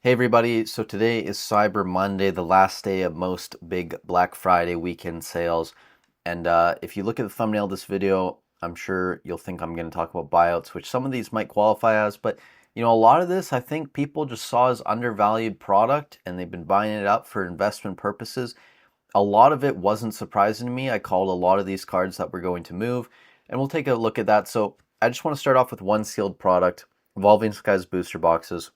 Hey everybody, so today is Cyber Monday, the last day of most big Black Friday weekend sales. And if you look at the thumbnail of this video, I'm sure you'll think I'm going to talk about buyouts, which some of these might qualify as, but a lot of this I think people just saw as undervalued product and they've been buying it up for investment purposes. A lot of it wasn't surprising to me. I called a lot of these cards that were going to move, and we'll take a look at that. So I just want to start off with one sealed product, Evolving Skies booster boxes.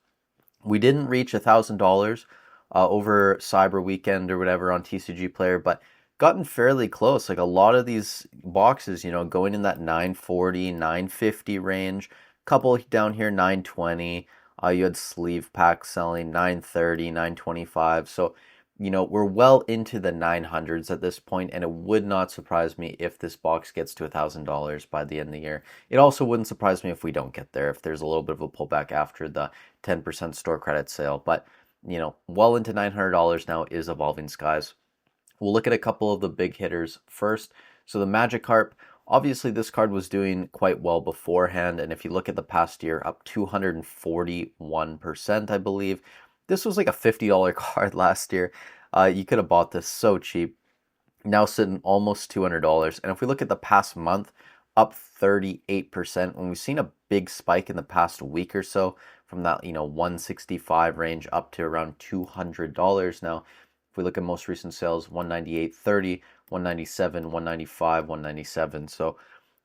We didn't reach $1,000 over Cyber Weekend or whatever on TCG Player, but gotten fairly close. Like a lot of these boxes, going in that 940, 950 range. Couple down here 920. You had sleeve packs selling 930, 925. So, we're well into the 900s at this point, and it would not surprise me if this box gets to $1,000 by the end of the year. It also wouldn't surprise me if we don't get there, if there's a little bit of a pullback after the 10% store credit sale. But, well into $900 now is Evolving Skies. We'll look at a couple of the big hitters first. So the Magikarp, obviously this card was doing quite well beforehand, and if you look at the past year, up 241%, I believe. This was like a $50 card last year. You could have bought this so cheap. Now sitting almost $200. And if we look at the past month, up 38%. When we've seen a big spike in the past week or so from that, 165 range up to around $200 now. If we look at most recent sales, 198.30, 197, 195, 197. So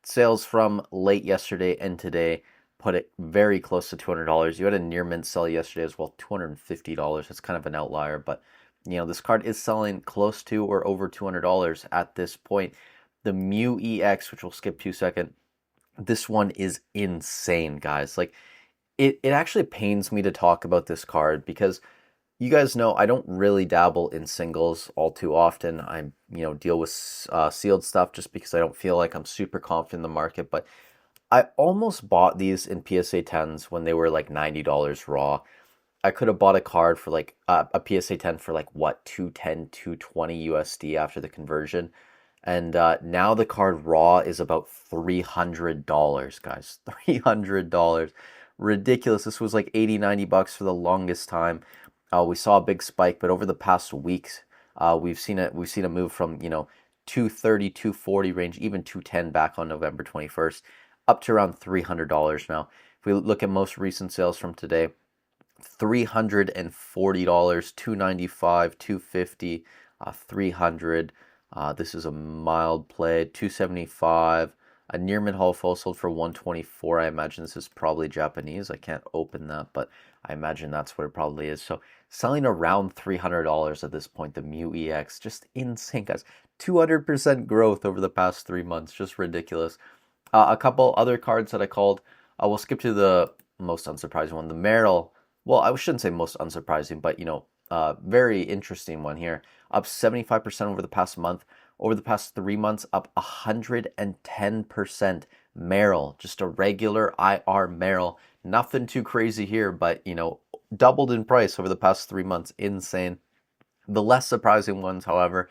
sales from late yesterday and today put it very close to $200. You had a near mint sell yesterday as well, $250. That's kind of an outlier, but this card is selling close to or over $200 at this point. The Mew EX, which we'll skip 2 seconds, this one is insane, guys. Like it actually pains me to talk about this card because you guys know I don't really dabble in singles all too often. I deal with sealed stuff just because I don't feel like I'm super confident in the market, but I almost bought these in PSA 10s when they were like $90 raw. I could have bought a card for like a PSA 10 for like what, 210, 220 USD after the conversion. And now the card raw is about $300, guys. $300. Ridiculous. This was like 80, 90 bucks for the longest time. We saw a big spike, but over the past weeks, we've seen a move from, 230, 240 range, even 210 back on November 21st, up to around $300 now. If we look at most recent sales from today, $340, 295, 250, 300. This is a mild play, 275. A near mid haul full sold for 124. I imagine this is probably Japanese. I can't open that, but I imagine that's what it probably is. So selling around $300 at this point. The Mew EX, just insane, guys. 200% growth over the past 3 months, just ridiculous. A couple other cards that I called. We'll skip to the most unsurprising one, the Merrill. Well, I shouldn't say most unsurprising, but very interesting one here. Up 75% over the past month. Over the past 3 months, up 110%. Merrill, just a regular IR Merrill. Nothing too crazy here, but doubled in price over the past 3 months. Insane. The less surprising ones, however,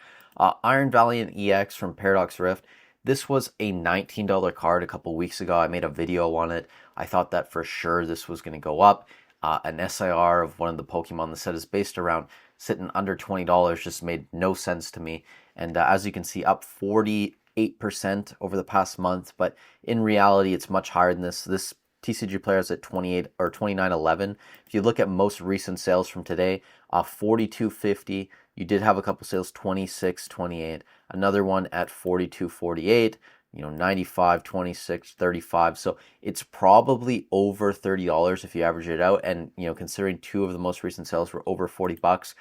Iron Valiant EX from Paradox Rift. This was a $19 card a couple weeks ago. I made a video on it. I thought that for sure this was going to go up. An SIR of one of the Pokemon the set is based around sitting under $20 just made no sense to me. And as you can see, up 48% over the past month. But in reality, it's much higher than this. This TCG player is at 28 or 29.11. If you look at most recent sales from today, 42.50. You did have a couple sales, 26.28. Another one at 42.48. 95, 26, 35. So it's probably over $30 if you average it out. And, considering two of the most recent sales were over 40 bucks,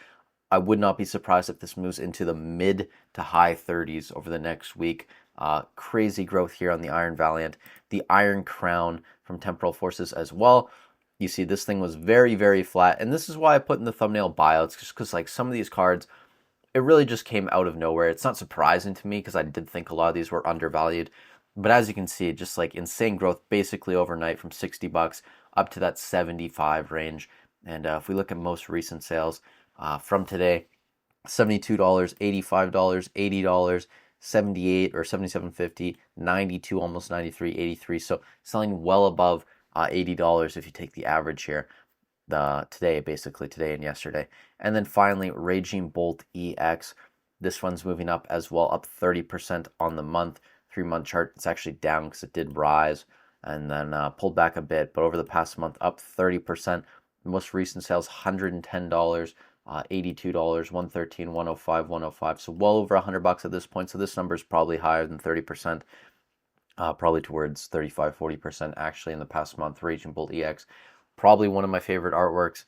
I would not be surprised if this moves into the mid to high 30s over the next week. Crazy growth here on the Iron Valiant. The Iron Crown from Temporal Forces as well. You see this thing was very, very flat. And this is why I put in the thumbnail buyouts, just because like some of these cards, it really just came out of nowhere. It's not surprising to me because I did think a lot of these were undervalued. But as you can see, just like insane growth basically overnight from 60 bucks up to that 75 range. And if we look at most recent sales from today, $72, $85, $80, 78 or 77.50, 92, almost 93, 83. So selling well above $80 if you take the average here. today, basically today and yesterday. And then finally, Raging Bolt EX. This one's moving up as well, up 30% on the month. 3-month chart, it's actually down because it did rise and then pulled back a bit. But over the past month, up 30%. The most recent sales, $110, $82, 113, 105, 105. So well over $100 at this point. So this number is probably higher than 30%. Probably towards 35-40% actually in the past month. Raging Bolt EX, probably one of my favorite artworks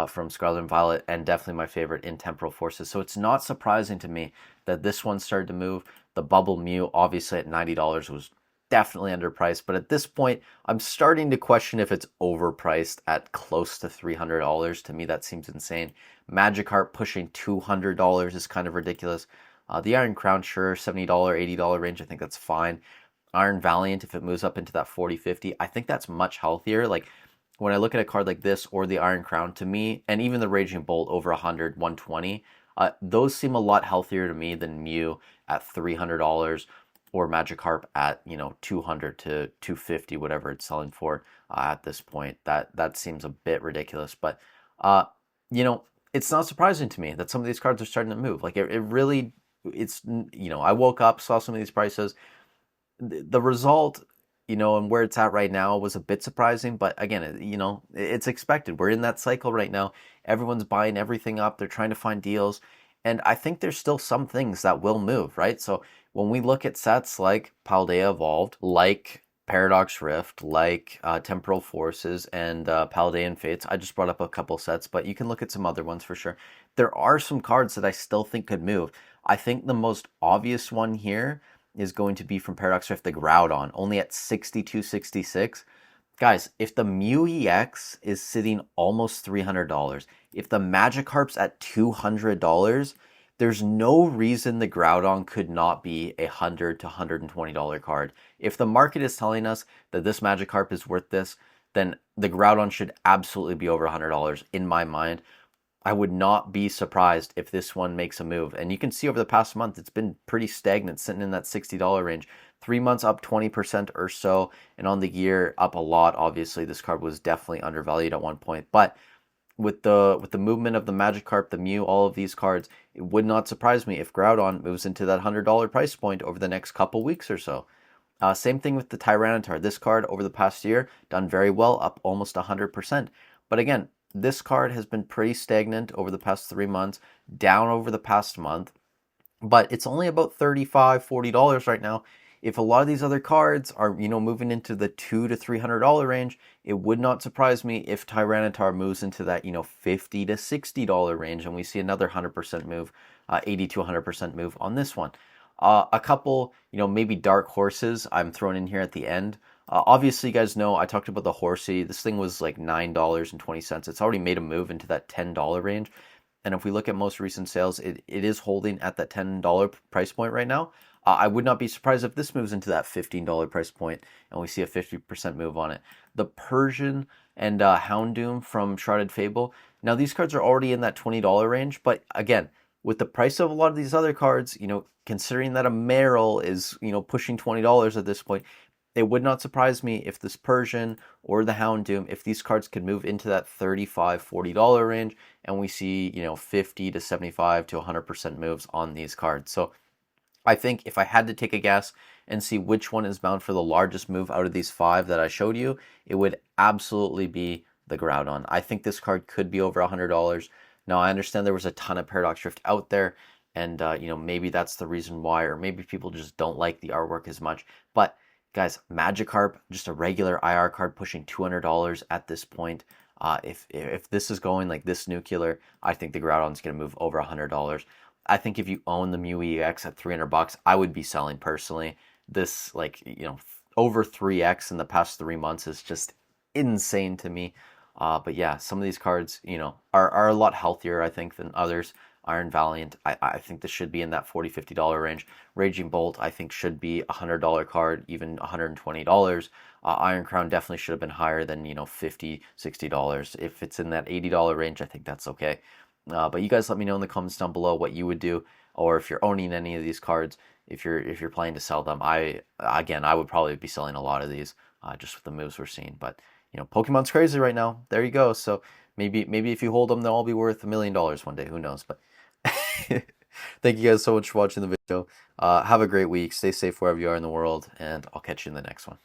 from Scarlet and Violet, and definitely my favorite in Temporal Forces. So it's not surprising to me that this one started to move. The Bubble Mew, obviously at $90, was definitely underpriced, but at this point, I'm starting to question if it's overpriced at close to $300. To me, that seems insane. Magikarp pushing $200 is kind of ridiculous. The Iron Crown, sure, $70, $80 range, I think that's fine. Iron Valiant, if it moves up into that 40, 50, I think that's much healthier. Like when I look at a card like this or the Iron Crown, to me, and even the Raging Bolt over 100, 120, those seem a lot healthier to me than Mew at $300 or Magikarp at 200 to 250, whatever it's selling for at this point. That seems a bit ridiculous, but uh, you know, it's not surprising to me that some of these cards are starting to move. Like it really, it's I woke up, saw some of these prices. The result, and where it's at right now was a bit surprising, but again, it's expected. We're in that cycle right now. Everyone's buying everything up. They're trying to find deals. And I think there's still some things that will move, right? So when we look at sets like Paldea Evolved, like Paradox Rift, like Temporal Forces, and Paldean Fates, I just brought up a couple sets, but you can look at some other ones for sure. There are some cards that I still think could move. I think the most obvious one here is going to be from Paradox Rift, the Groudon, only at 62.66. Guys, if the Mew EX is sitting almost $300, if the Magikarp's at $200, there's no reason the Groudon could not be a $100 to $120 card. If the market is telling us that this Magikarp is worth this, then the Groudon should absolutely be over $100 in my mind. I would not be surprised if this one makes a move. And you can see over the past month, it's been pretty stagnant, sitting in that $60 range. 3 months up 20% or so, and on the year up a lot. Obviously, this card was definitely undervalued at one point. But with the movement of the Magikarp, the Mew, all of these cards, it would not surprise me if Groudon moves into that $100 price point over the next couple weeks or so. Same thing with the Tyranitar. This card over the past year done very well, up almost 100%. But again, this card has been pretty stagnant over the past 3 months, down over the past month, but it's only about $35, $40 right now. If a lot of these other cards are, moving into the $200 to $300 range, it would not surprise me if Tyranitar moves into that, $50 to $60 range, and we see another 100% move, 80 to 100% move on this one. A couple, maybe dark horses I'm throwing in here at the end. Obviously, you guys know I talked about the Horsey. This thing was like $9.20. It's already made a move into that $10 range. And if we look at most recent sales, it is holding at that $10 price point right now. I would not be surprised if this moves into that $15 price point and we see a 50% move on it. The Persian and Houndoom from Shrouded Fable. Now, these cards are already in that $20 range, but again, with the price of a lot of these other cards, considering that a Meryl is, pushing $20 at this point, it would not surprise me if this Persian or the Houndoom, if these cards could move into that $35, $40 range, and we see, 50 to 75 to 100% moves on these cards. So I think if I had to take a guess and see which one is bound for the largest move out of these 5 that I showed you, it would absolutely be the Groudon. I think this card could be over $100. Now, I understand there was a ton of Paradox Rift out there, and maybe that's the reason why, or maybe people just don't like the artwork as much. But guys, Magikarp, just a regular IR card pushing $200 at this point. If this is going like this nuclear, I think the Groudon's going to move over $100. I think if you own the Mew EX at $300, I would be selling personally. This, over 3x in the past 3 months is just insane to me. But yeah, some of these cards, are a lot healthier, I think, than others. Iron Valiant, I think this should be in that $40, $50 range. Raging Bolt, I think, should be a $100 card, even $120. Iron Crown definitely should have been higher than, $50, $60. If it's in that $80 range, I think that's okay. But you guys let me know in the comments down below what you would do, or if you're owning any of these cards, if you're planning to sell them. I would probably be selling a lot of these, just with the moves we're seeing. But Pokemon's crazy right now. There you go. So Maybe if you hold them, they'll all be worth $1 million one day. Who knows? But thank you guys so much for watching the video. Have a great week. Stay safe wherever you are in the world, and I'll catch you in the next one.